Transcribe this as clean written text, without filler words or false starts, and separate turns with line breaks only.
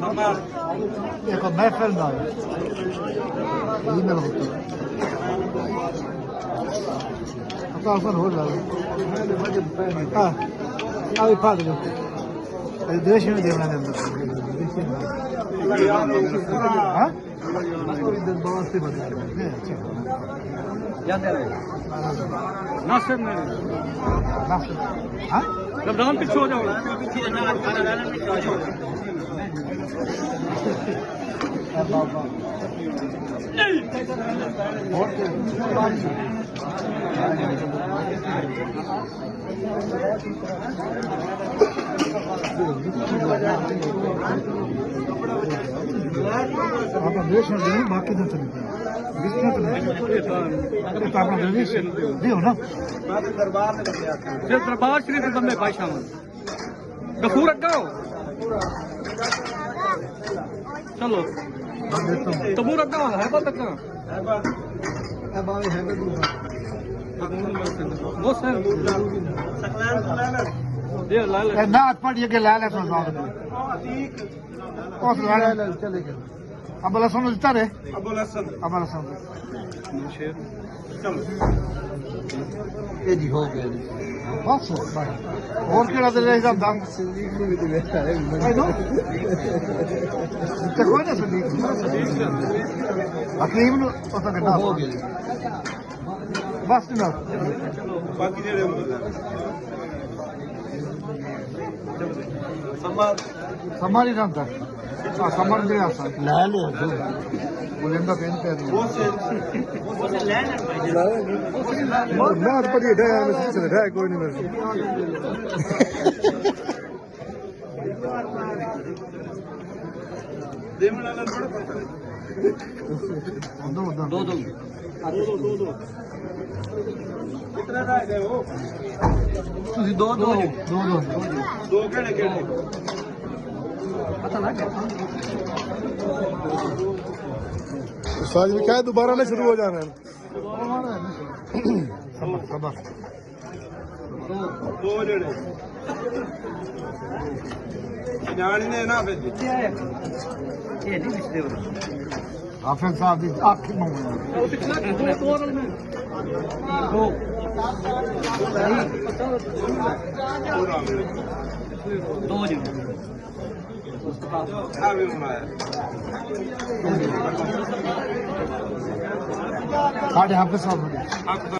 एक महफिल ना ईमेल होती है अकाउंट हो रहा है हाँ अभी फाड़ दो देश में देखना है हाँ बहुत से बता नासिर नहीं नासिर हाँ रमजान पीछे हो जाओ आपका देश में जो बाकी दिन चलते हैं तो अपना देश दियो ना दरबार शरीफ के बंदे भाई शामिल गफूर अग्गाओ चलो तबूर अग्गाओ है बात अग्गा वो सर ना पढ़िए के लाल है चले गए अबुल हसन दिता रे अबुल हसन ये जी हो गया बस और केड़ा दे ले जांदा आई नो ते कोई ना सुनी हकीम नु पता करना हो गया बस ना बाकी जेड़े समारी जानता समर दे आसा ले ले बोलेंदा पेन पे वो से ले मैं पर ये है मैं से है कोई नहीं मेरे देमला ला बड़ा पता है दो कितना रह गए हो ਤੁਸੀਂ ਦੋ ਕਿਹੜੇ पता लग गया साज में क्या है दोबारा ना शुरू हो जाना है दो जड़े जान ने ना फिर ये नहीं पिछले हाफिज साहब की आखिर में दो साढ़े हाफिज साहब